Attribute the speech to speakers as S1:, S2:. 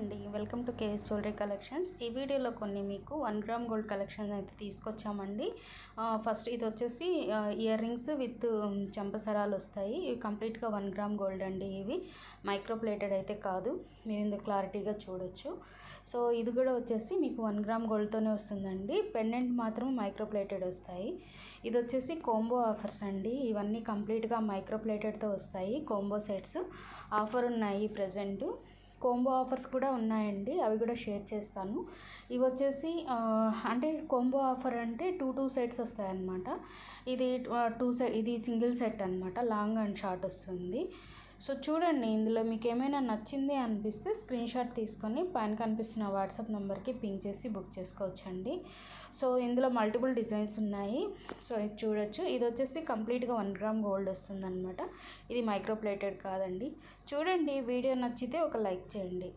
S1: అండి, welcome to KS jewellery collections. ఈ వీడియోలో కొన్ని మీకు 1 గ్రామ్ గోల్డ్ కలెక్షన్ అయితే తీసుకొచ్చామండి. ఫస్ట్ ఇది వచ్చేసి ఇయర్ రింగ్స్ విత్ చంపసరాలు వస్తాయి. ఇవి కంప్లీట్గా 1 గ్రామ్ గోల్డ్ అండి. ఇవి మైక్రో ప్లేటెడ్ అయితే కాదు, మీరు ఇందులో క్లారిటీగా చూడొచ్చు. సో ఇది కూడా వచ్చేసి మీకు 1 గ్రామ్ గోల్డ్తోనే వస్తుందండి. పెండెంట్ మాత్రం మైక్రో ప్లేటెడ్ వస్తాయి. ఇది వచ్చేసి కోంబో ఆఫర్స్ అండి. ఇవన్నీ కంప్లీట్గా మైక్రో ప్లేటెడ్తో వస్తాయి. కోంబో సెట్స్ ఆఫర్ ఉన్నాయి ప్రజెంట్. కోంబో ఆఫర్స్ కూడా ఉన్నాయండి, అవి కూడా షేర్ చేస్తాను. ఇవి వచ్చేసి అంటే కోంబో ఆఫర్ అంటే టూ సెట్స్ వస్తాయన్నమాట. ఇది ఇది సింగిల్ సెట్ అనమాట, లాంగ్ అండ్ షార్ట్ వస్తుంది. సో చూడండి, ఇందులో మీకు ఏమైనా నచ్చింది అనిపిస్తే స్క్రీన్ షాట్ తీసుకొని పైన కనిపిస్తున్న వాట్సాప్ నెంబర్కి పింక్ చేసి బుక్ చేసుకోవచ్చండి. సో ఇందులో మల్టిపుల్ డిజైన్స్ ఉన్నాయి. సో ఇది చూడొచ్చు. ఇది వచ్చేసి కంప్లీట్గా 1 గ్రామ్ గోల్డ్ వస్తుంది అనమాట. ఇది మైక్రో ప్లేటెడ్ కాదండి. చూడండి, వీడియో నచ్చితే ఒక లైక్ చేయండి.